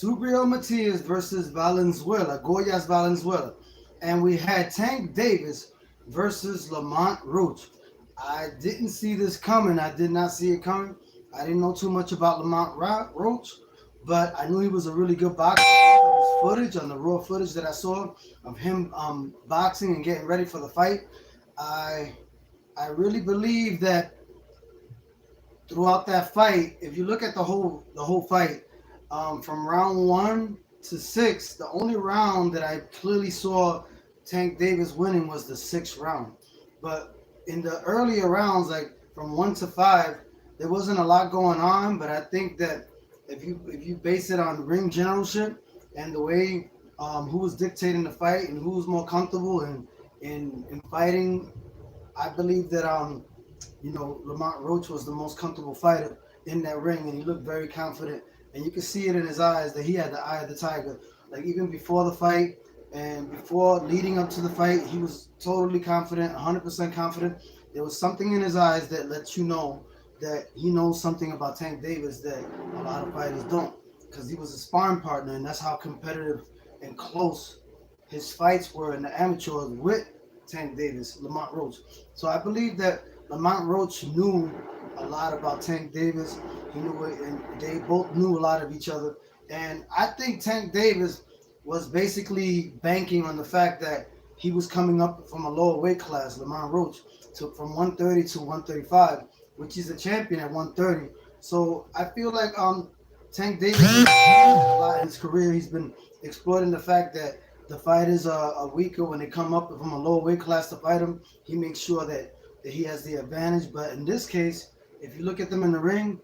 Matias versus Valenzuela, Goyas Valenzuela. And we had Tank Davis versus Lamont Roach. I didn't see this coming. I did not see it coming. I didn't know too much about Roach, but I knew he was a really good boxer. Footage on the raw footage that I saw of him boxing and getting ready for the fight, I I really believe that throughout that fight, if you look at the whole fight, from round 1 to 6, the only round that I clearly saw Tank Davis winning was the sixth round. But in the earlier rounds, like from 1 to 5, there wasn't a lot going on. But I think that if you base it on ring generalship and the way who was dictating the fight and who was more comfortable in fighting, I believe that Lamont Roach was the most comfortable fighter in that ring, and he looked very confident. And you could see it in his eyes that he had the eye of the tiger. Like even before the fight and before leading up to the fight, he was totally confident, 100% confident. There was something in his eyes that lets you know that he knows something about Tank Davis that a lot of fighters don't, because he was a sparring partner, and that's how competitive and close his fights were in the amateurs with Tank Davis, Lamont Roach. So I believe that Lamont Roach knew a lot about Tank Davis. He knew it, and they both knew a lot of each other. And I think Tank Davis was basically banking on the fact that he was coming up from a lower weight class, Lamont Roach, from 130 to 135, which is a champion at 130. So I feel like Tank Davis a lot in his career. He's been exploiting the fact that the fighters are weaker when they come up from a lower weight class to fight him. He makes sure that he has the advantage. But in this case, if you look at them in the ring,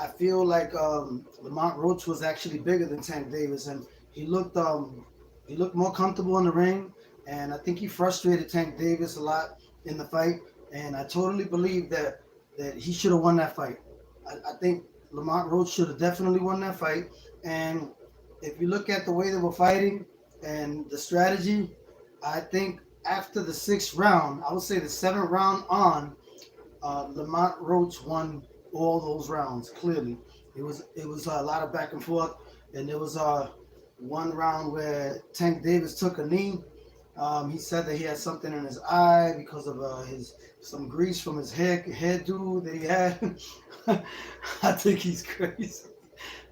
I feel like Lamont Roach was actually bigger than Tank Davis, and he looked more comfortable in the ring, and I think he frustrated Tank Davis a lot in the fight. And I totally believe that he should have won that fight. I think Lamont Roach should have definitely won that fight. And if you look at the way they were fighting and the strategy, I think after the sixth round, I would say the seventh round on, Lamont Roach won all those rounds. Clearly, it was a lot of back and forth, and there was one round where Tank Davis took a knee. He said that he had something in his eye because of his some grease from his hairdo that he had. I think he's crazy.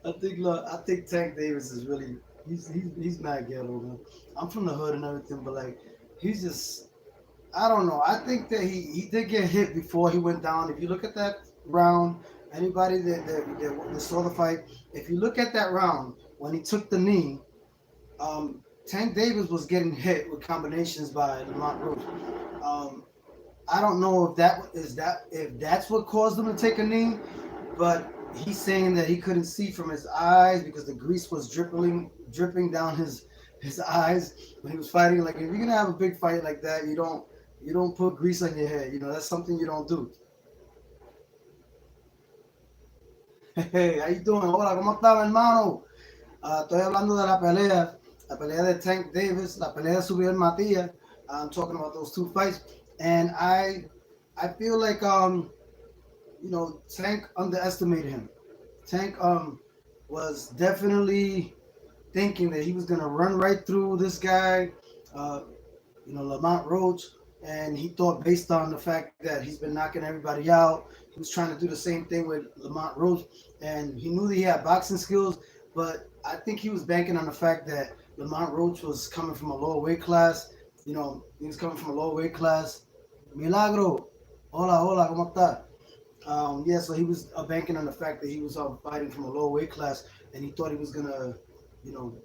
I think Tank Davis is really he's mad ghetto, man. I'm from the hood and everything, but like he's just I don't know. I think that he did get hit before he went down. If you look at that round, anybody that saw the fight, if you look at that round when he took the knee, Tank Davis was getting hit with combinations by Lamont Roach. Um, I don't know if that's what caused him to take a knee, but he's saying that he couldn't see from his eyes because the grease was dripping down his eyes when he was fighting. Like if you're gonna have a big fight like that, you don't put grease on your head. That's something you don't do. Hey, how you doing? Hola, ¿cómo estás, hermano? Estoy hablando de la pelea de Tank Davis, la pelea de Subiel Matias. I'm talking about those two fights, and I feel like Tank underestimated him. Tank was definitely thinking that he was gonna run right through this guy, uh, Lamont Roach, and he thought based on the fact that he's been knocking everybody out, he was trying to do the same thing with Lamont Roach, and he knew that he had boxing skills, but I think he was banking on the fact that Lamont Roach was coming from a lower weight class. He was coming from a lower weight class. Milagro, hola, hola, ¿cómo está? Yeah, so he was banking on the fact that he was fighting from a lower weight class, and he thought he was gonna,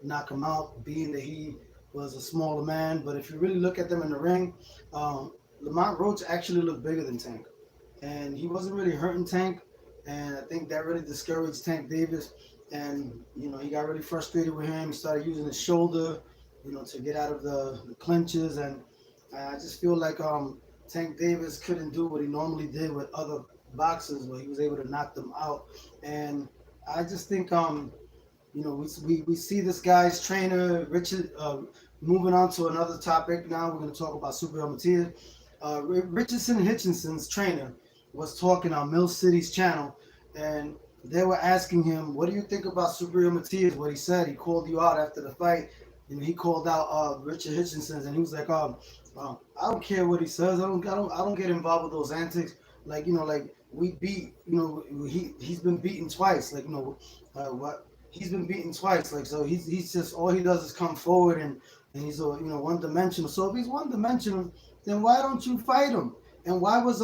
knock him out, being that he was a smaller man. But if you really look at them in the ring, Lamont Roach actually looked bigger than Tank, and he wasn't really hurting Tank, and I think that really discouraged Tank Davis, and he got really frustrated with him. He started using his shoulder, to get out of the clinches, and I just feel like Tank Davis couldn't do what he normally did with other boxers, where he was able to knock them out. And I just think we see this guy's trainer Richard. Moving on to another topic now, we're going to talk about Super Matias. Richardson Hitchinson's trainer was talking on Mill City's channel, and they were asking him, "What do you think about Subriel Matias?" What he said, he called you out after the fight. He called out Richard Hitchinson, and he was like, I don't care what he says. I don't get involved with those antics. Like, like we beat, he's been beaten twice. Like, what he's been beaten twice. Like, so he's just all he does is come forward and he's one dimensional. So if he's one dimensional, then why don't you fight him? And why was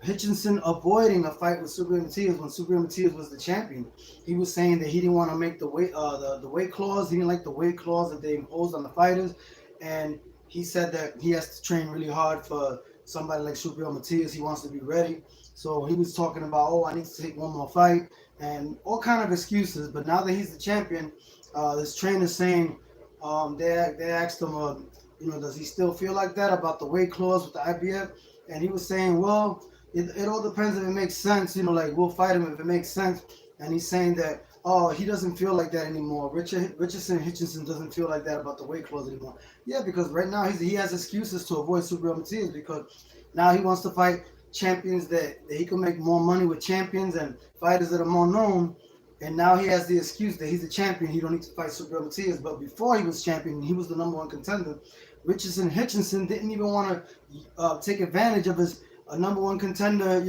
Hitchinson avoiding a fight with Subriel Matias when Subriel Matias was the champion? He was saying that he didn't want to make the weight the weight clause. He didn't like the weight clause that they imposed on the fighters, and he said that he has to train really hard for somebody like Subriel Matias. He wants to be ready. So he was talking about, oh, I need to take one more fight and all kind of excuses. But now that he's the champion, this trainer's saying they asked him, does he still feel like that about the weight clause with the IBF? And he was saying, well, it all depends if it makes sense. Like we'll fight him if it makes sense. And he's saying that, oh, he doesn't feel like that anymore. Richardson Hitchinson doesn't feel like that about the weight clause anymore. Yeah, because right now he has excuses to avoid Subriel Matias because now he wants to fight champions that he can make more money with champions and fighters that are more known. And now he has the excuse that he's a champion. He don't need to fight Subriel Matias. But before he was champion, he was the number one contender. Richardson Hitchinson didn't even want to take advantage of his number one contender,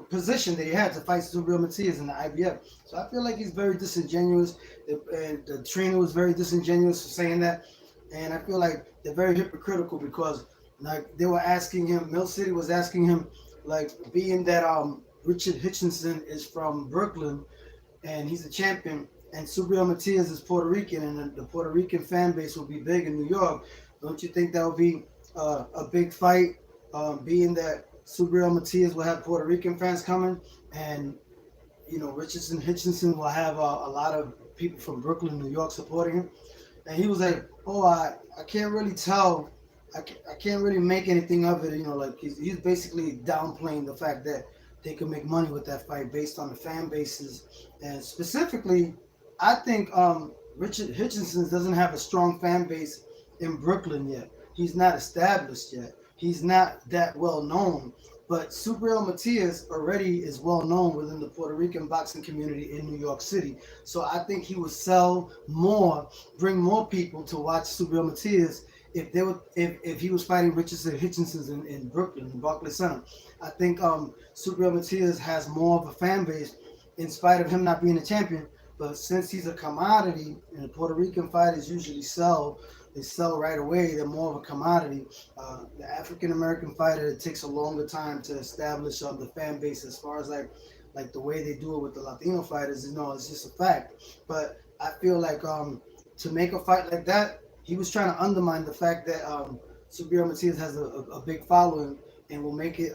position that he had to fight Subriel Matias in the IBF. So I feel like he's very disingenuous, and the trainer was very disingenuous for saying that. And I feel like they're very hypocritical because, like, they were asking him, Mill City was asking him, like, being that Richard Hitchinson is from Brooklyn and he's a champion, and Subriel Matias is Puerto Rican, and the Puerto Rican fan base will be big in New York. Don't you think that would be a big fight, being that Subriel Matias will have Puerto Rican fans coming, and Richardson Hitchinson will have a lot of people from Brooklyn, New York supporting him? And he was like, "Oh, I can't really tell. I can't really make anything of it. Like he's basically downplaying the fact that they could make money with that fight based on the fan bases, and specifically, I think Richard Hitchinson doesn't have a strong fan base in Brooklyn yet. He's not established yet. He's not that well known. But Subriel Matias already is well known within the Puerto Rican boxing community in New York City. So I think he would sell more, bring more people to watch Subriel Matias if he was fighting Richardson Hitchinson in Brooklyn, in Barclays Center. I think Subriel Matias has more of a fan base in spite of him not being a champion. But since he's a commodity, and the Puerto Rican fighters usually they sell right away. They're more of a commodity. The African American fighter, it takes a longer time to establish the fan base as far as like the way they do it with the Latino fighters. It's just a fact. But I feel like to make a fight like that, he was trying to undermine the fact that Subriel Matias has a big following and will make it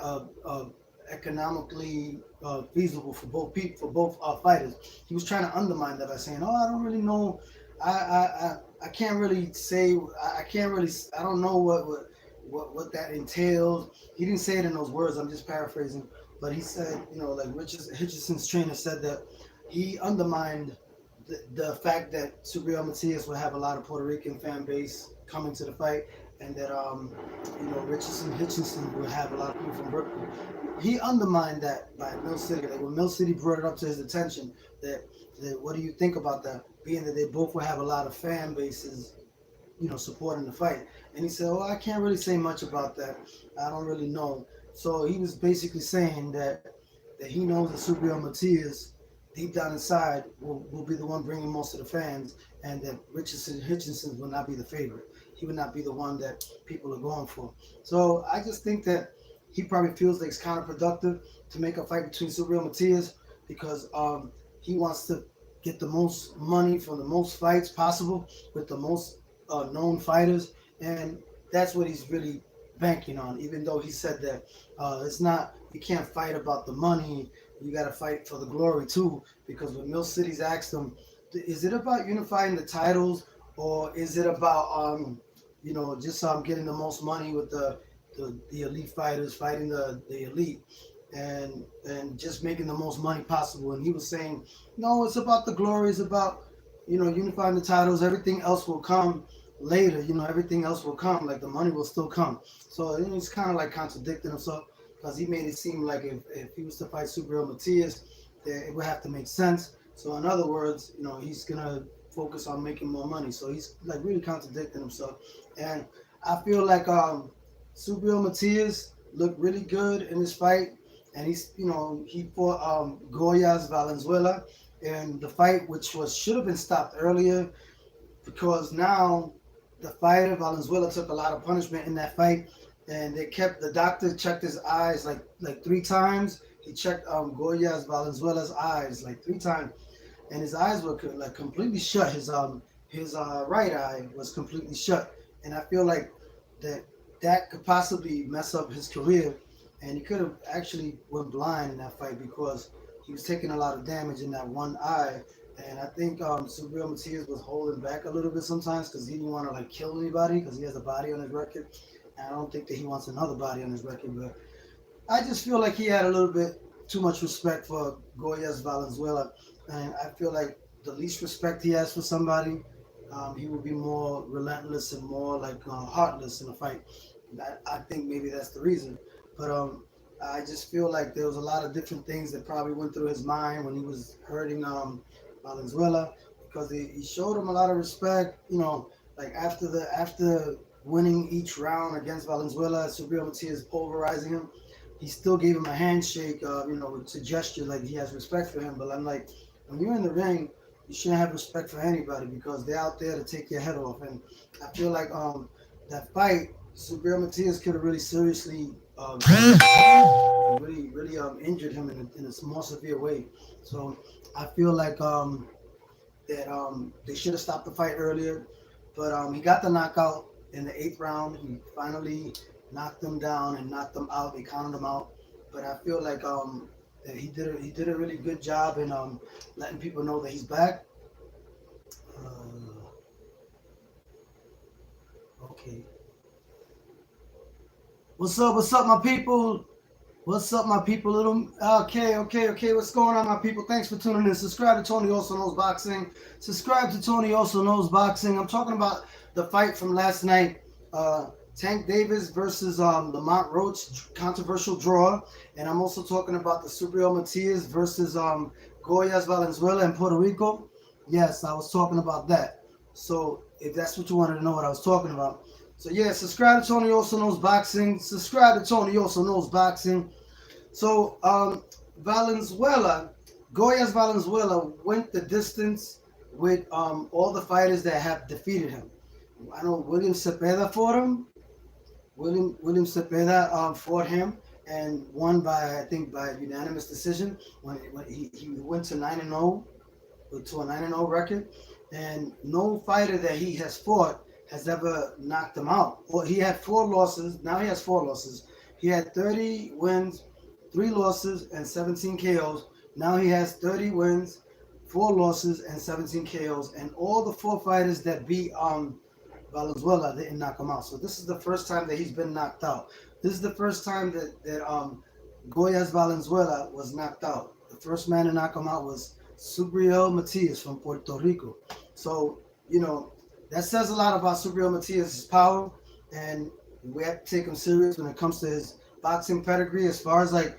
economically feasible for both people, for both fighters. He was trying to undermine that by saying, "Oh, I don't really know. I can't really say. I can't really. I don't know what that entails." He didn't say it in those words. I'm just paraphrasing, but he said, like Hitchinson's trainer said that he undermined the fact that Subriel Matias will have a lot of Puerto Rican fan base coming to the fight, and that Richardson Hitchinson will have a lot of people from Brooklyn. He undermined that by Mill City. Like when Mill City brought it up to his attention, that what do you think about that? Being that they both will have a lot of fan bases, supporting the fight. And he said, "Oh, I can't really say much about that. I don't really know." So he was basically saying that he knows that Subriel Matias, deep down inside, will be the one bringing most of the fans, and that Richardson Hitchinson will not be the favorite. He would not be the one that people are going for. So I just think that he probably feels like it's counterproductive to make a fight between Subriel Matias because he wants to get the most money from the most fights possible with the most known fighters, and that's what he's really banking on. Even though he said that it's not, you can't fight about the money, you got to fight for the glory too. Because when Mill City's asked him, is it about unifying the titles or is it about just getting the most money with the elite fighters fighting the elite and just making the most money possible? And he was saying, no, it's about the glory, it's about unifying the titles. Everything else will come later. Everything else will come, like the money will still come. So he's kind of like contradicting himself because he made it seem like if he was to fight Subriel Matias, it would have to make sense. So in other words, he's gonna focus on making more money. So he's like really contradicting himself. And I feel like Subriel Matias looked really good in this fight, and he fought Goyas Valenzuela in the fight, which was should have been stopped earlier because now the fighter Valenzuela took a lot of punishment in that fight, and the doctor checked his eyes like 3 times. He checked Goyas Valenzuela's eyes like 3 times, and his eyes were like completely shut. His right eye was completely shut, and I feel like that could possibly mess up his career, and he could have actually went blind in that fight because he was taking a lot of damage in that one eye. And I think Subriel Matias was holding back a little bit sometimes because he didn't want to like kill anybody because he has a body on his record, and I don't think that he wants another body on his record. But I just feel like he had a little bit too much respect for Goyas Valenzuela, and I feel like the least respect he has for somebody, he will be more relentless and more like heartless in a fight. I think maybe that's the reason, but I just feel like there was a lot of different things that probably went through his mind when he was hurting Valenzuela because he showed him a lot of respect. Like after winning each round against Valenzuela, Subriel Matias pulverizing him, he still gave him a handshake, to gesture like he has respect for him. But I'm like, when you're in the ring, you shouldn't have respect for anybody because they're out there to take your head off. And I feel like that fight, Subriel Matias could have really seriously, really injured him in a more severe way. So I feel like that they should have stopped the fight earlier. But he got the knockout in the 8th round. He finally knocked them down and knocked them out. They counted them out. But I feel like that he did a really good job in letting people know that he's back. Okay. What's up, my people? What's up, my people? Okay. What's going on, my people? Thanks for tuning in. Subscribe to Tony Also Knows Boxing. Subscribe to Tony Also Knows Boxing. I'm talking about the fight from last night. Tank Davis versus Lamont Roach, controversial draw. And I'm also talking about the Subriel Matias versus Goyas Valenzuela in Puerto Rico. Yes, I was talking about that. So if that's what you wanted to know what I was talking about. So yeah, subscribe to Tony Also Knows Boxing. Subscribe to Tony Also Knows Boxing. So Goyas Valenzuela went the distance with all the fighters that have defeated him. I know William Cepeda fought him. William Cepeda fought him and won by, I think, by unanimous decision when he went to 9-0 to a 9-0 record, and no fighter that he has fought has ever knocked him out. Well, he had 4 losses. Now he has 4 losses. He had 30 wins, 3 losses, and 17 KOs. Now he has 30 wins, 4 losses, and 17 KOs. And all the 4 fighters that beat Valenzuela didn't knock him out. So this is the first time that he's been knocked out. This is the first time that Goyas Valenzuela was knocked out. The first man to knock him out was Subriel Matias from Puerto Rico. So, that says a lot about Subriel Matias' power, and we have to take him serious when it comes to his boxing pedigree as far as like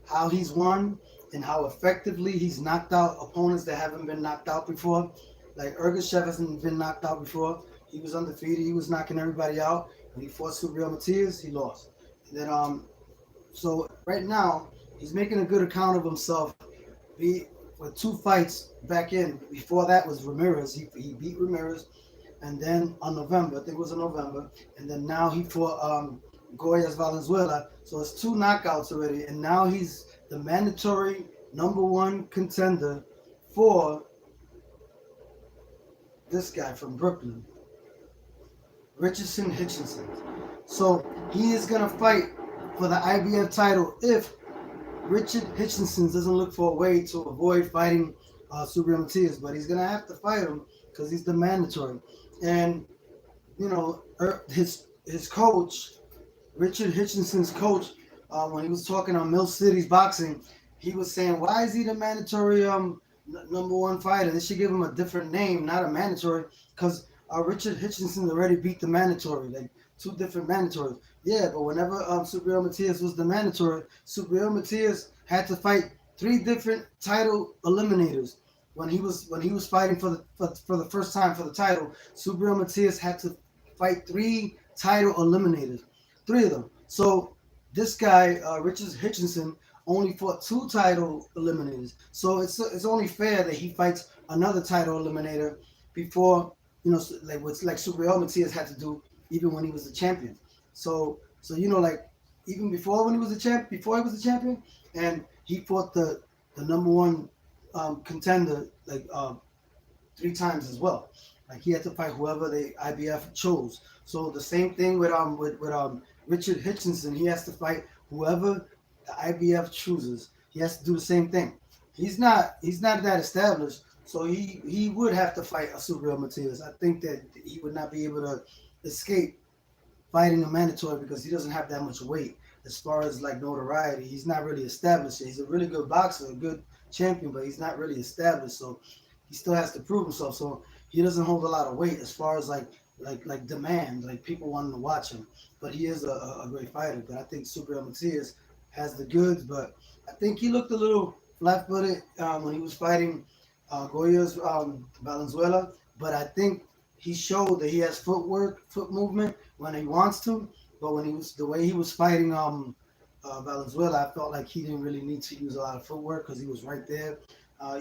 how he's won and how effectively he's knocked out opponents that haven't been knocked out before. Like Ergashev hasn't been knocked out before. He was undefeated. He was knocking everybody out. When he fought Subriel Matias, he lost. And then so right now he's making a good account of himself. With 2 fights back in. Before that was Ramirez. He beat Ramirez, and then on November, I think it was in November, and then now he fought Goyas Valenzuela. So it's 2 knockouts already, and now he's the mandatory #1 contender for this guy from Brooklyn, Richardson Hitchinson. So he is gonna fight for the IBF title if Richard Hitchinson doesn't look for a way to avoid fighting Subriel Matias, but he's gonna have to fight him because he's the mandatory. And his coach, Richard Hitchinson's coach, when he was talking on Mill City's Boxing, he was saying, "Why is he the mandatory #1 fighter? They should give him a different name, not a mandatory, because Richard Hitchinson already beat the mandatory, like 2 different mandatories." Yeah, but whenever Subriel Matias was the mandatory, Subriel Matias had to fight three different title eliminators. When he was fighting for the first time for the title, Subriel Matias had to fight three title eliminators, three of them. So this guy, Richard Hitchinson, only fought two title eliminators. So it's only fair that he fights another title eliminator before, like what's like Subriel Matias had to do even when he was the champion. So like even before when he was the champ, before he was the champion, and he fought the number one contender like three times as well. Like he had to fight whoever the IBF chose. So the same thing with Richard Hitchinson. He has to fight whoever the IBF chooses. He has to do the same thing. He's not that established, so he would have to fight a Subriel Matias. I think that he would not be able to escape fighting a mandatory because he doesn't have that much weight as far as like notoriety. He's not really established. He's a really good boxer, a good champion, but he's not really established. So he still has to prove himself. So he doesn't hold a lot of weight as far as like demand, like people wanting to watch him. But he is a great fighter. But I think Super Matias has the goods. But I think he looked a little flat-footed when he was fighting Goya's Valenzuela. But I think he showed that he has footwork, foot movement when he wants to. But when he was the way he was fighting Valenzuela, I felt like he didn't really need to use a lot of footwork because he was right there.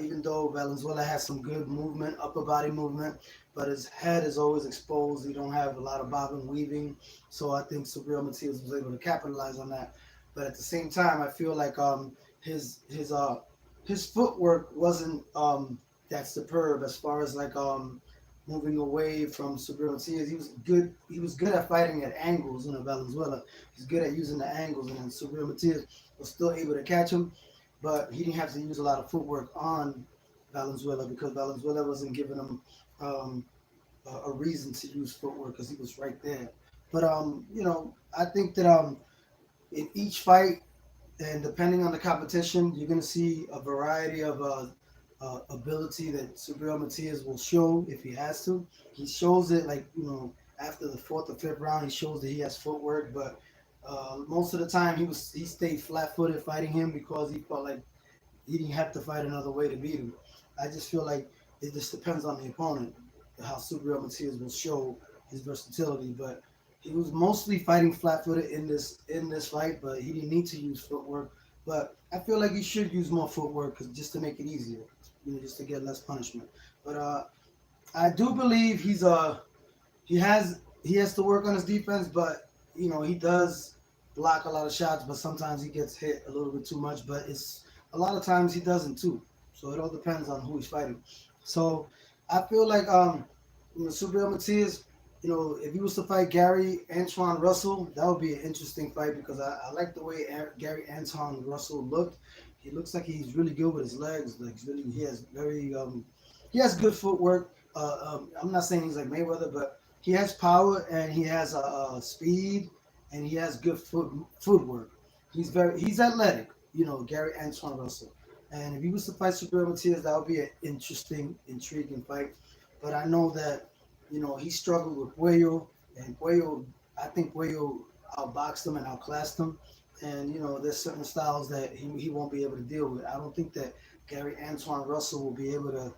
Even though Valenzuela has some good movement, upper body movement, but his head is always exposed. He don't have a lot of bobbing, weaving. So I think Subriel Matias was able to capitalize on that. But at the same time, I feel like his his uh his footwork wasn't that superb as far as like moving away from Subriel Matias. He was good. He was good at fighting at angles. Valenzuela. He's good at using the angles, and then Subriel Matias was still able to catch him, but he didn't have to use a lot of footwork on Valenzuela because Valenzuela wasn't giving him um, a reason to use footwork because he was right there. But I think that in each fight and depending on the competition, you're going to see a variety of ability that Subriel Matias will show if he has to. He shows it like after the fourth or fifth round, he shows that he has footwork, but most of the time he stayed flat-footed fighting him because he felt like he didn't have to fight another way to beat him. I just feel like it just depends on the opponent how Subriel Matias will show his versatility, but he was mostly fighting flat-footed in this fight, but he didn't need to use footwork. But I feel like he should use more footwork just to make it easier, just to get less punishment. But I do believe he has to work on his defense, but he does block a lot of shots, but sometimes he gets hit a little bit too much. But it's a lot of times he doesn't too. So it all depends on who he's fighting. So I feel like Subriel Matias, if he was to fight Gary Antoine Russell, that would be an interesting fight because I like the way Gary Antoine Russell looked. He looks like he's really good with his legs. Like he has good footwork. I'm not saying he's like Mayweather, but he has power and he has speed and he has good footwork. He's athletic. Gary Antoine Russell. And if he was to fight Super Matias, that would be an interesting, intriguing fight. But I know that he struggled with Puello, and Puello, I think Puello outboxed him and outclassed him. And there's certain styles that he won't be able to deal with. I don't think that Gary Antoine Russell will be able to.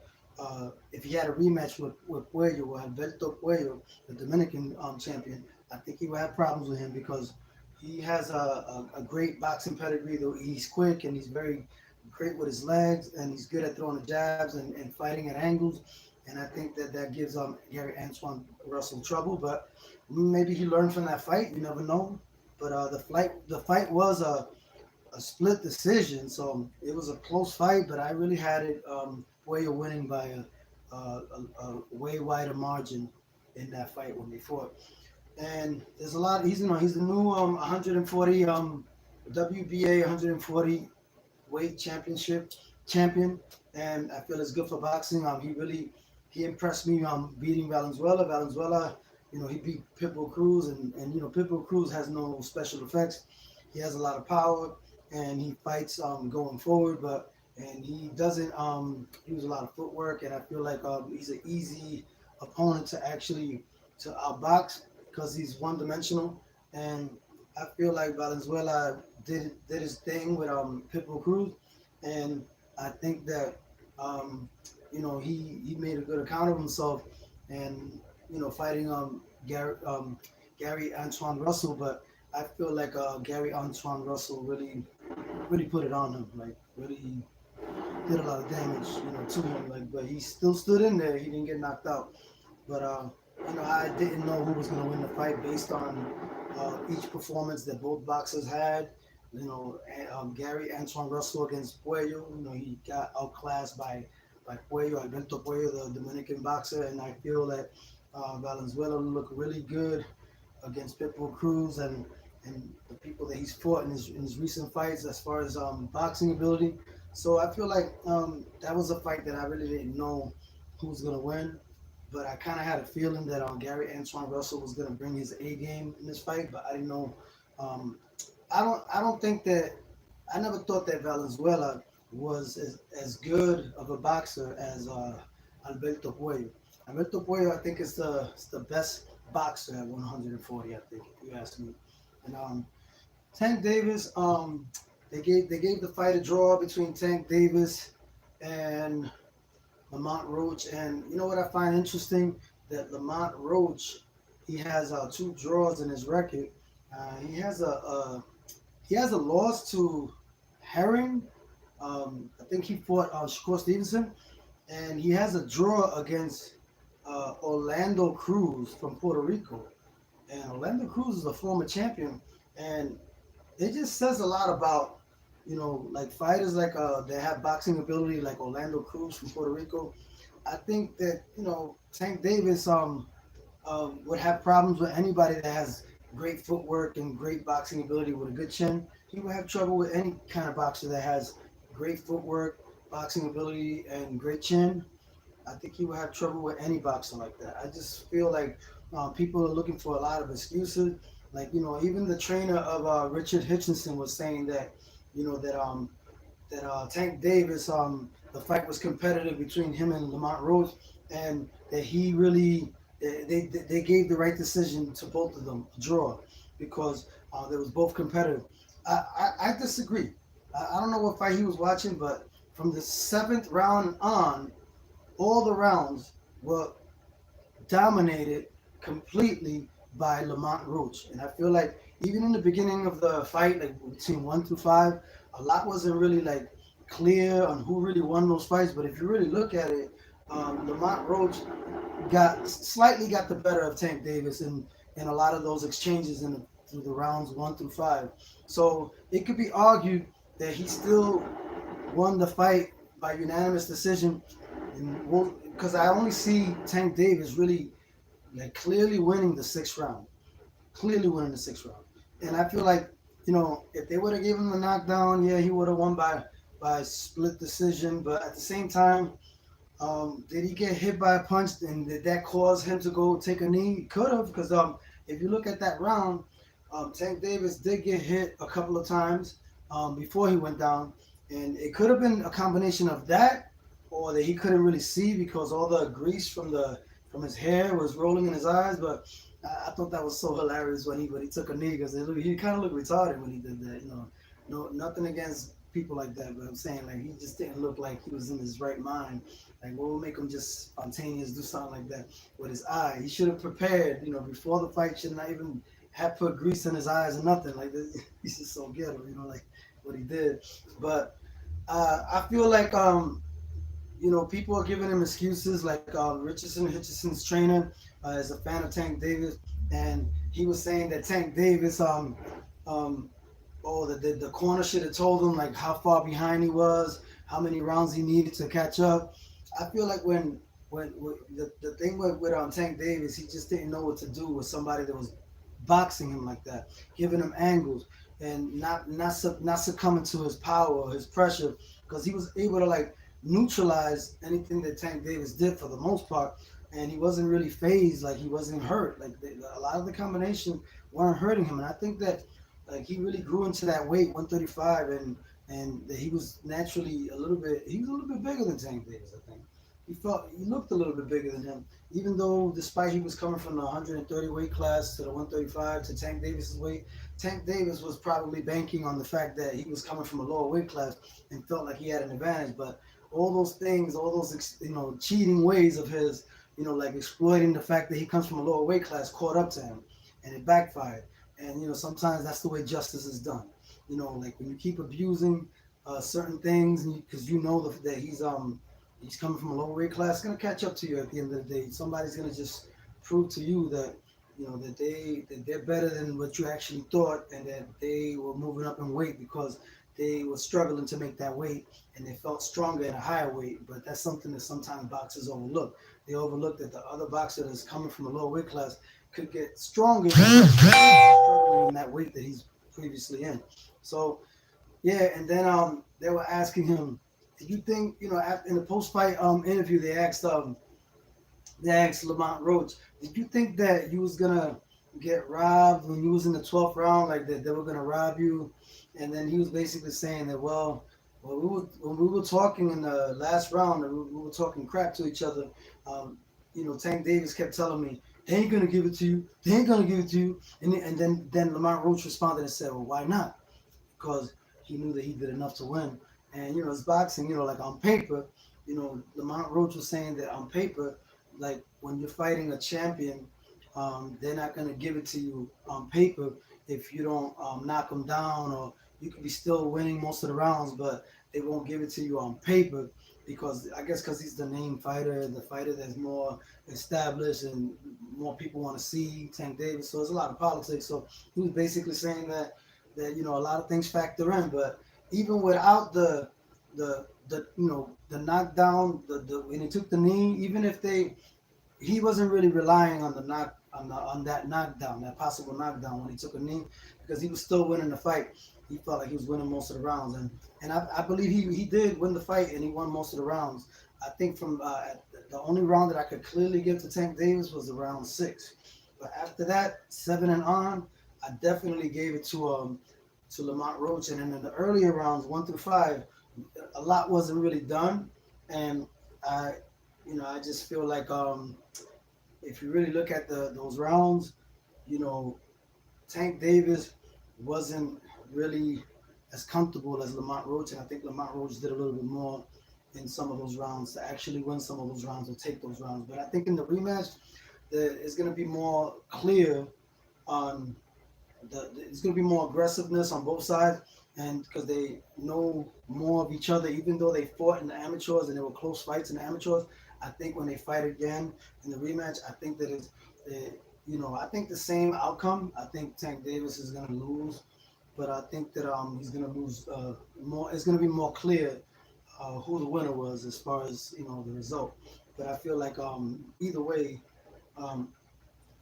If he had a rematch with Puello, or Alberto Puello, the Dominican champion, I think he would have problems with him because he has a great boxing pedigree. Though he's quick and he's very great with his legs, and he's good at throwing the jabs and fighting at angles. And I think that gives Gary Antoine Russell trouble. But maybe he learned from that fight. You never know. But the fight was a split decision, so it was a close fight. But I really had it Puello winning by a way wider margin in that fight when they fought. And there's a lot. He's the new 140 WBA 140 weight championship champion, and I feel it's good for boxing. He impressed me beating Valenzuela. Valenzuela, he beat Pitbull Cruz, and Pitbull Cruz has no special effects. He has a lot of power, and he fights going forward, and he doesn't use a lot of footwork. And I feel like he's an easy opponent to outbox because he's one dimensional. And I feel like Valenzuela did his thing with Pitbull Cruz, and I think that um, he made a good account of himself, and fighting Gary Antoine Russell, but I feel like Gary Antoine Russell really put it on him, like really did a lot of damage, to him. Like, but he still stood in there. He didn't get knocked out. But I didn't know who was going to win the fight based on each performance that both boxers had. Gary Antoine Russell against Puello. He got outclassed by Puello, Alberto Puello, the Dominican boxer, and I feel that Valenzuela looked really good against Pitbull Cruz and the people that he's fought in his recent fights as far as boxing ability. So I feel like that was a fight that I really didn't know who was gonna win, but I kind of had a feeling that Gary Antoine Russell was gonna bring his A game in this fight, but I didn't know. Um, I don't think that I never thought that Valenzuela was as good of a boxer as Alberto Puello. Alberto Puello, I think, is the best boxer at 140. I think, if you ask me. And Tank Davis, they gave the fight a draw between Tank Davis and Lamont Roach. And you know what I find interesting? That Lamont Roach, he has two draws in his record. He has a loss to Herring. I think he fought Shakur Stevenson, and he has a draw against Orlando Cruz from Puerto Rico. And Orlando Cruz is a former champion, and it just says a lot about like fighters like that have boxing ability like Orlando Cruz from Puerto Rico. I think that Tank Davis would have problems with anybody that has great footwork and great boxing ability with a good chin. He would have trouble with any kind of boxer that has great footwork, boxing ability, and great chin. I think he would have trouble with any boxer like that. I just feel like people are looking for a lot of excuses. Like even the trainer of Richard Hitchinson was saying that Tank Davis, the fight was competitive between him and Lamont Rose, and that he really they gave the right decision to both of them, a draw, because they was both competitive. I disagree. I don't know what fight he was watching, but from the seventh round on, all the rounds were dominated completely by Lamont Roach. And I feel like even in the beginning of the fight, like between 1 through 5, a lot wasn't really like clear on who really won those fights. But if you really look at it, Lamont Roach got the better of Tank Davis in a lot of those exchanges through the rounds 1 through 5. So it could be argued that he still won the fight by unanimous decision, and because I only see Tank Davis really like clearly winning the 6th round, clearly winning the 6th round. And I feel like if they would have given him the knockdown, yeah, he would have won by split decision. But at the same time, did he get hit by a punch, and did that cause him to go take a knee? He could have, because if you look at that round, Tank Davis did get hit a couple of times before he went down, and it could have been a combination of that, or that he couldn't really see because all the grease from his hair was rolling in his eyes. But I thought that was so hilarious when he took a knee, because he kind of looked retarded when he did that. No, nothing against people like that, but I'm saying like he just didn't look like he was in his right mind. Like, what would make him just spontaneous do something like that with his eye? He should have prepared, before the fight. Should not even have put grease in his eyes or nothing like this. He's just so ghetto, like what he did. But I feel like people are giving him excuses. Like Richardson's trainer is a fan of Tank Davis, and he was saying that Tank Davis, the corner should have told him like how far behind he was, how many rounds he needed to catch up. I feel like when the thing with Tank Davis, he just didn't know what to do with somebody that was boxing him like that, giving him angles, and not succumbing to his power or his pressure, because he was able to like neutralize anything that Tank Davis did for the most part, and he wasn't really phased, like he wasn't hurt. Like a lot of the combinations weren't hurting him, and I think that like he really grew into that weight, 135, and that he was naturally he was a little bit bigger than Tank Davis, I think. he looked a little bit bigger than him. Even though, despite he was coming from the 130 weight class to the 135 to Tank Davis's weight, Tank Davis was probably banking on the fact that he was coming from a lower weight class and felt like he had an advantage. But all those things, all those cheating ways of his, like exploiting the fact that he comes from a lower weight class, caught up to him, and it backfired. And sometimes that's the way justice is done. Like when you keep abusing certain things, because that he's coming from a lower weight class, it's gonna catch up to you at the end of the day. Somebody's gonna just prove to you that that they're better than what you actually thought, and that they were moving up in weight because they were struggling to make that weight, and they felt stronger at a higher weight. But that's something that sometimes boxers overlook. They overlook that the other boxer that's coming from a lower weight class could get stronger struggling in that weight that he's previously in. So yeah, and then they were asking him, "Do you think in the post fight interview they asked Lamont Roach, did you think that you was gonna get robbed when you was in the 12th round, like that they were gonna rob you?" And then he was basically saying that, when we were talking in the last round, and we were talking crap to each other. Tank Davis kept telling me, "They ain't gonna give it to you. They ain't gonna give it to you." And then Lamont Roach responded and said, "Well, why not?" Because he knew that he did enough to win. And it's boxing. Like on paper, Lamont Roach was saying that on paper, like when you're fighting a champion, they're not gonna give it to you on paper if you don't knock them down, or you could be still winning most of the rounds, but they won't give it to you on paper because I guess because he's the name fighter, the fighter that's more established and more people want to see Tank Davis. So there's a lot of politics. So he was basically saying that a lot of things factor in, but even without the knockdown, the when he took the knee, even if he wasn't really relying on the knock on that knockdown, that possible knockdown when he took a knee, because he was still winning the fight. He felt like he was winning most of the rounds, and I believe he did win the fight, and he won most of the rounds. I think from the only round that I could clearly give to Tank Davis was the round 6, but after that 7 and on, I definitely gave it to Lamont Roach, and then in the earlier rounds 1 through 5, a lot wasn't really done, and I I just feel like if you really look at those rounds, you know, Tank Davis wasn't really as comfortable as Lamont Roach, and I think Lamont Roach did a little bit more in some of those rounds to actually win some of those rounds or take those rounds. But I think in the rematch, it's going to be more clear on it's going to be more aggressiveness on both sides, and because they know more of each other, even though they fought in the amateurs and there were close fights in the amateurs. I think when they fight again in the rematch, I think that I think the same outcome. I think Tank Davis is going to lose, but I think that he's going to lose more. It's going to be more clear who the winner was as far as the result. But I feel like either way, um,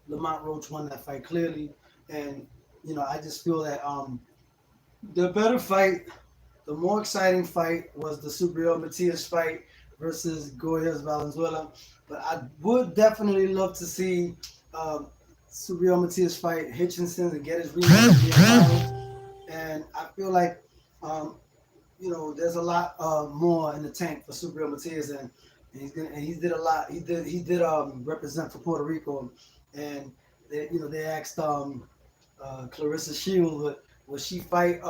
Lamont Roach won that fight clearly, and I just feel that the better fight, the more exciting fight was the Subriel Matias fight versus Goyas Valenzuela. But I would definitely love to see Subriel Matias fight Hitchinson to get his rematch. And I feel like um, there's a lot more in the tank for Subriel Matias, and he did a lot. He did represent for Puerto Rico, and they asked Clarissa Shields would she fight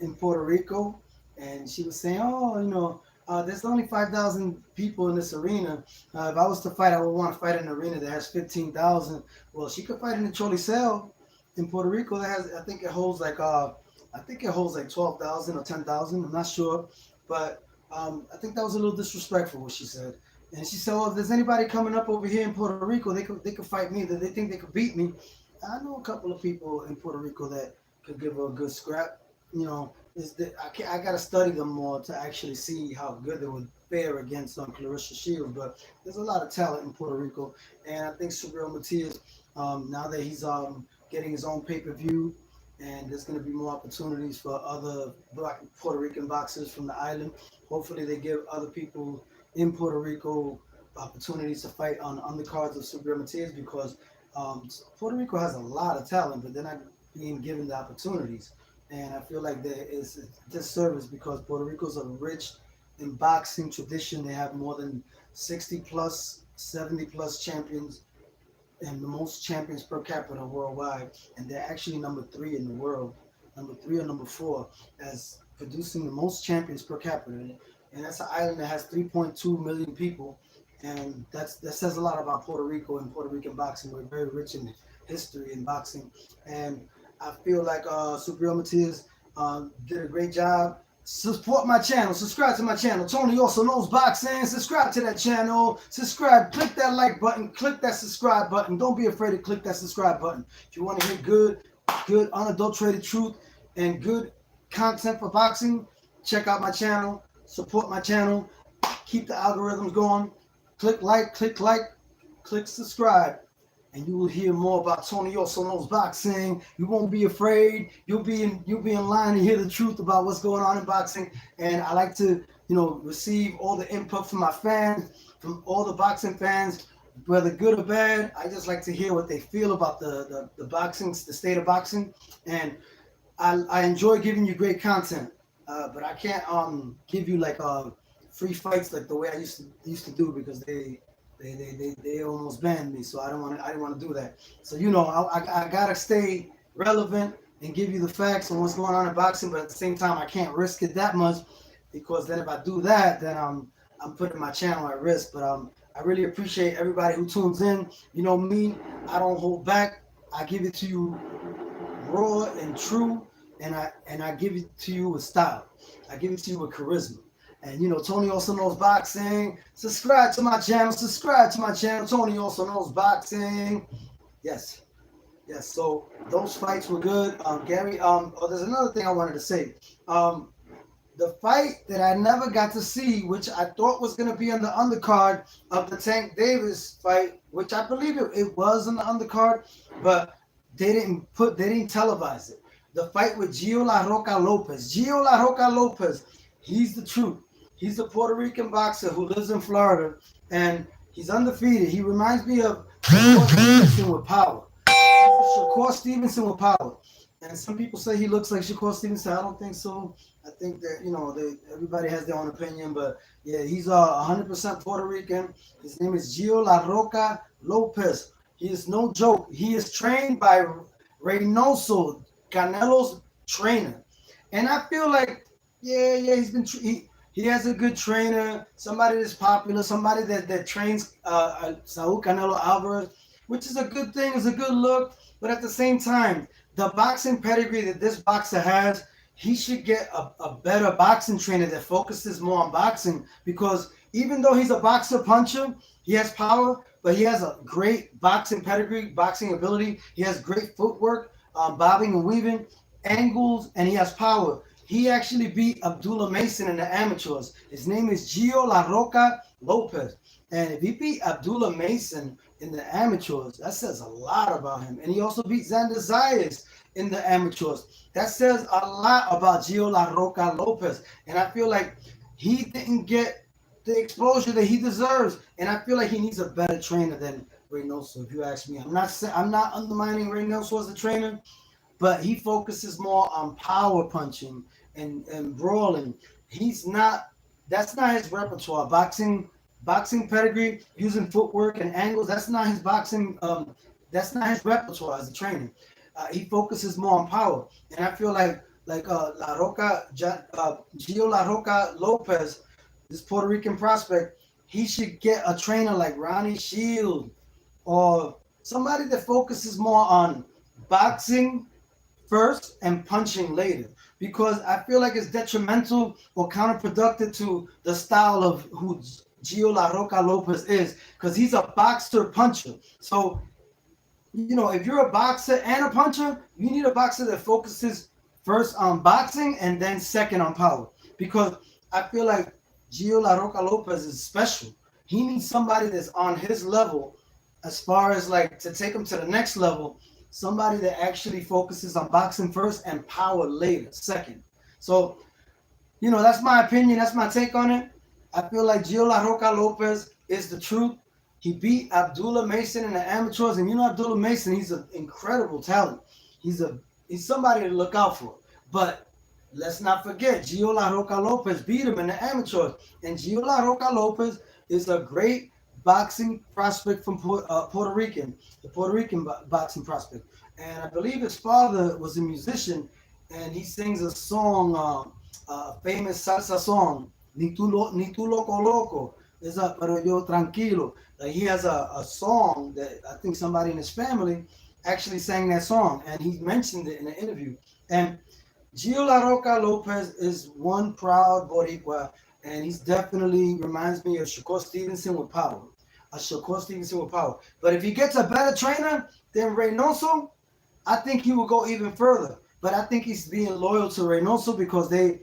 in Puerto Rico, and she was saying, "Oh, there's only 5,000 people in this arena. If I was to fight, I would want to fight in an arena that has 15,000." Well, she could fight in the Choliseo in Puerto Rico. That has, I think it holds like 12,000 or 10,000. I'm not sure, but I think that was a little disrespectful what she said. And she said, "Well, if there's anybody coming up over here in Puerto Rico, they could fight me. That they think they could beat me." I know a couple of people in Puerto Rico that could give her a good scrap. I got to study them more to actually see how good they would fare against Clarissa Shields. But there's a lot of talent in Puerto Rico, and I think Subriel Matias, now that he's getting his own pay-per-view, and there's going to be more opportunities for other Black Puerto Rican boxers from the island. Hopefully, they give other people in Puerto Rico opportunities to fight on undercards of Subriel Matias, because Puerto Rico has a lot of talent, but they're not being given the opportunities. And I feel like there is a disservice because Puerto Rico is a rich in boxing tradition. They have more than 60 plus, 70 plus champions, and the most champions per capita worldwide. And they're actually number three in the world, number three or number four, as producing the most champions per capita. And that's an island that has 3.2 million people. And that says a lot about Puerto Rico and Puerto Rican boxing. We're very rich in history in boxing. And I feel like Superior Matias did a great job. Support my channel. Subscribe to my channel. Tony also knows boxing. Subscribe to that channel. Subscribe. Click that like button. Click that subscribe button. Don't be afraid to click that subscribe button. If you want to hear good, unadulterated truth and good content for boxing, check out my channel. Support my channel. Keep the algorithms going. Click like, click subscribe. And you will hear more about Tony Also Knows Boxing. You won't be afraid. You'll be in line to hear the truth about what's going on in boxing. And I like to, receive all the input from my fans, from all the boxing fans, whether good or bad. I just like to hear what they feel about the boxing, the state of boxing. And I enjoy giving you great content. But I can't give you like free fights like the way I used to do, because they almost banned me, so I didn't want to do that. So I gotta stay relevant and give you the facts on what's going on in boxing, but at the same time I can't risk it that much, because then if I do that, then I'm putting my channel at risk. But I really appreciate everybody who tunes in. You know me, I don't hold back. I give it to you raw and true, and I give it to you with style. I give it to you with charisma. And Tony Also Knows Boxing. Subscribe to my channel. Tony Also Knows Boxing. Yes. So those fights were good. Gary. There's another thing I wanted to say. The fight that I never got to see, which I thought was going to be on the undercard of the Tank Davis fight, which I believe it was on the undercard, but they didn't televise it. The fight with Gio La Roca Lopez. He's the truth. He's a Puerto Rican boxer who lives in Florida, and he's undefeated. He reminds me of Shakur Stevenson with power. And some people say he looks like Shakur Stevenson. I don't think so. I think that, everybody has their own opinion. But, yeah, he's 100% Puerto Rican. His name is Gio La Roca Lopez. He is no joke. He is trained by Reynoso, Canelo's trainer. And I feel like, he's been he has a good trainer, somebody that's popular, somebody that trains Saul Canelo Alvarez, which is a good thing, is a good look. But at the same time, the boxing pedigree that this boxer has, he should get a better boxing trainer that focuses more on boxing, because even though he's a boxer puncher, he has power, but he has a great boxing pedigree, boxing ability. He has great footwork, bobbing and weaving, angles, and he has power. He actually beat Abdullah Mason in the amateurs. His name is Gio La Roca Lopez. And if he beat Abdullah Mason in the amateurs, that says a lot about him. And he also beat Xander Zayas in the amateurs. That says a lot about Gio La Roca Lopez. And I feel like he didn't get the exposure that he deserves. And I feel like he needs a better trainer than Reynoso, if you ask me. I'm not undermining Reynoso as a trainer, but he focuses more on power punching and brawling. That's not his repertoire. Boxing pedigree, using footwork and angles, that's not his boxing, that's not his repertoire as a trainer. He focuses more on power. And I feel like Gio La Roca Lopez, this Puerto Rican prospect, he should get a trainer like Ronnie Shield, or somebody that focuses more on boxing first and punching later, because I feel like it's detrimental or counterproductive to the style of who Gio La Roca Lopez is, because he's a boxer puncher. So, if you're a boxer and a puncher, you need a boxer that focuses first on boxing and then second on power, because I feel like Gio La Roca Lopez is special. He needs somebody that's on his level, as far as like to take him to the next level. Somebody that actually focuses on boxing first and power later, second. So, that's my opinion. That's my take on it. I feel like Gio La Roca Lopez is the truth. He beat Abdullah Mason in the amateurs. And Abdullah Mason, he's an incredible talent. He's somebody to look out for. But let's not forget, Gio La Roca Lopez beat him in the amateurs. And Gio La Roca Lopez is a great boxing prospect from Puerto Rican, the Puerto Rican boxing prospect. And I believe his father was a musician, and he sings a song, a famous salsa song, Ni tu loco loco. It's a pero yo tranquilo. Like he has a song that I think somebody in his family actually sang that song, and he mentioned it in an interview. And Gio La Roca Lopez is one proud Boricua, and he's definitely reminds me of Shakur Stevenson with power. A Shakur Stevenson with power. But if he gets a better trainer than Reynoso, I think he will go even further. But I think he's being loyal to Reynoso because they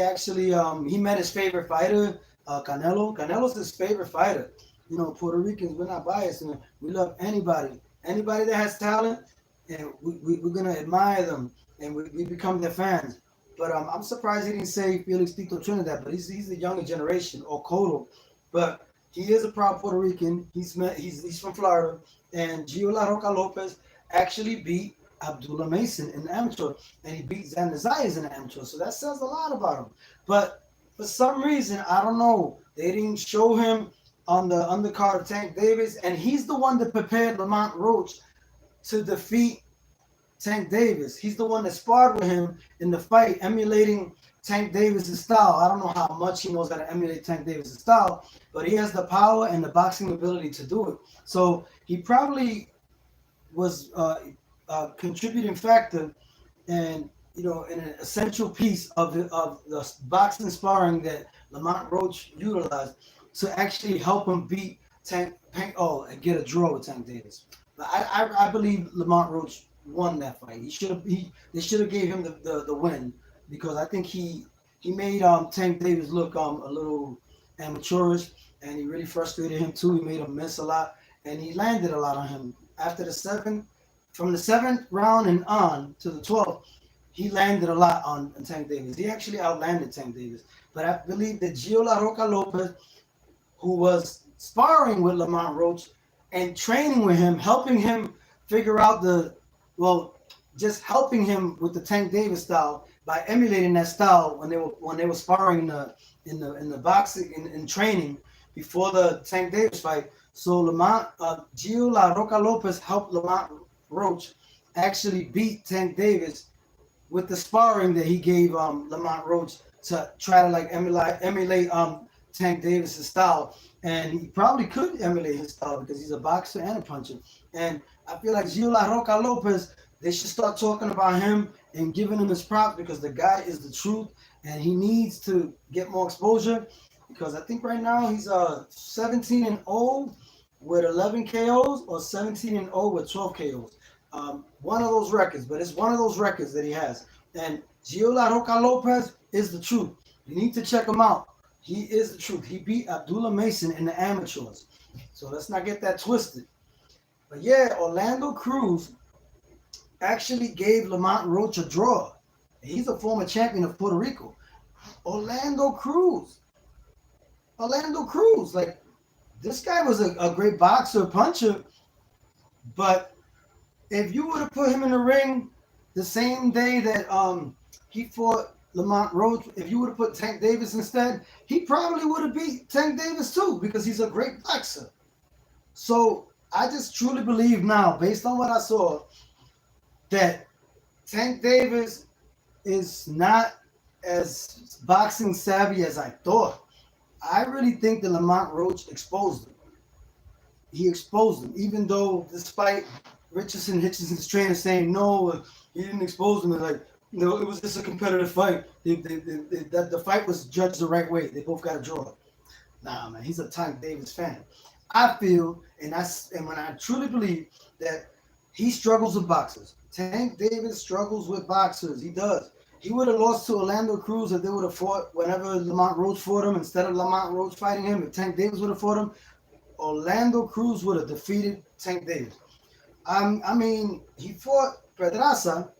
actually he met his favorite fighter, Canelo. Canelo's his favorite fighter. You know, Puerto Ricans, we're not biased, and we love anybody that has talent, and we're gonna admire them, and we become their fans. But I'm surprised he didn't say Felix Tito Trinidad, but he's the younger generation or Cotto. But he is a proud Puerto Rican. He's from Florida, and Gio La Roca Lopez actually beat Abdullah Mason in the amateur, and he beat Xander Zayas in the amateur. So that says a lot about him. But for some reason, I don't know, they didn't show him on the undercard of Tank Davis, and he's the one that prepared Lamont Roach to defeat Tank Davis. He's the one that sparred with him in the fight, emulating Tank Davis' style. I don't know how much he knows how to emulate Tank Davis' style, but he has the power and the boxing ability to do it. So he probably was a contributing factor and an essential piece of the boxing sparring that Lamont Roach utilized to actually help him beat and get a draw with Tank Davis. But I believe Lamont Roach won that fight. They should have gave him the win because I think he made Tank Davis look a little amateurish, and he really frustrated him too. He made him miss a lot, and he landed a lot on him. After from the seventh round and on to the 12th, he landed a lot on Tank Davis. He actually outlanded Tank Davis. But I believe that Gio La Roca Lopez, who was sparring with Lamont Roach and training with him, helping him figure out just helping him with the Tank Davis style by emulating that style when they were sparring in the boxing in training before the Tank Davis fight. So Gio La Roca Lopez helped Lamont Roach actually beat Tank Davis with the sparring that he gave Lamont Roach to try to emulate Tank Davis' style. And he probably could emulate his style because he's a boxer and a puncher. And I feel like Gio La Roca Lopez, they should start talking about him and giving him his props because the guy is the truth and he needs to get more exposure because I think right now he's 17-0 with 11 KOs or 17-0 with 12 KOs. One of those records, but it's one of those records that he has. And Gio La Roca Lopez is the truth. You need to check him out. He is the truth. He beat Abdullah Mason in the amateurs. So let's not get that twisted. But yeah, Orlando Cruz actually gave Lamont Roach a draw. He's a former champion of Puerto Rico. Orlando Cruz. Like, this guy was a great boxer, puncher, but if you would have put him in the ring the same day that he fought Lamont Roach, if you would have put Tank Davis instead, he probably would have beat Tank Davis too because he's a great boxer. So I just truly believe now, based on what I saw, that Tank Davis is not as boxing savvy as I thought. I really think that Lamont Roach exposed him. He exposed him, even though despite Hitchison's trainer saying no, he didn't expose him. Like, it was just a competitive fight. The fight was judged the right way. They both got a draw. Nah, man, he's a Tank Davis fan. I feel, and when I truly believe that he struggles with boxers. Tank Davis struggles with boxers. He does. He would have lost to Orlando Cruz if they would have fought whenever Lamont Roach fought him. Instead of Lamont Roach fighting him, if Tank Davis would have fought him, Orlando Cruz would have defeated Tank Davis. I mean, he fought Pedraza.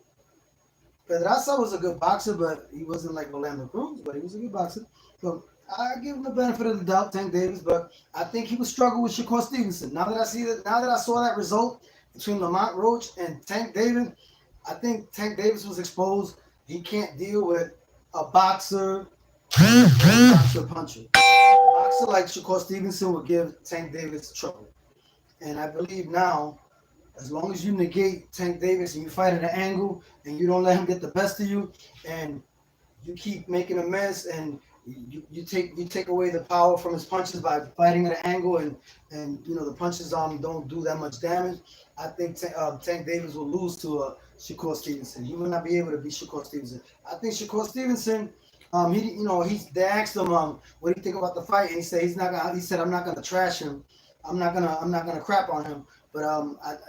Pedraza was a good boxer, but he wasn't like Orlando Cruz, but he was a good boxer. So I give him the benefit of the doubt, Tank Davis, but I think he would struggle with Shakur Stevenson. Now that I saw that result between Lamont Roach and Tank Davis, I think Tank Davis was exposed, He can't deal with a boxer, boxer puncher. A boxer like Shakur Stevenson would give Tank Davis trouble. And I believe now, as long as you negate Tank Davis and you fight at an angle and you don't let him get the best of you, and you keep making a mess, and you take away the power from his punches by fighting at an angle, and the punches don't do that much damage. I think Tank Davis will lose to Shakur Stevenson. He will not be able to beat Shakur Stevenson. I think Shakur Stevenson. They asked him what do you think about the fight, and he said he's not gonna. He said I'm not gonna trash him. I'm not gonna crap on him. But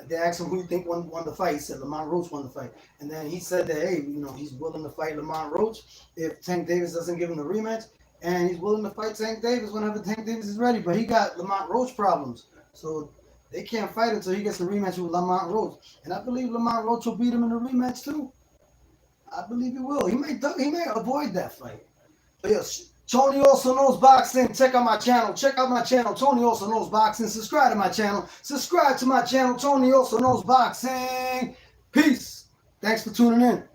they asked him who you think won the fight. He said Lamont Roach won the fight, and then he said that hey, he's willing to fight Lamont Roach if Tank Davis doesn't give him the rematch, and he's willing to fight Tank Davis whenever Tank Davis is ready. But he got Lamont Roach problems, so they can't fight until he gets the rematch with Lamont Roach. And I believe Lamont Roach will beat him in the rematch too. I believe he will. He may avoid that fight. But yes, Tony also knows boxing. Check out my channel. Check out my channel. Tony also knows boxing. Subscribe to my channel. Subscribe to my channel. Tony also knows boxing. Peace. Thanks for tuning in.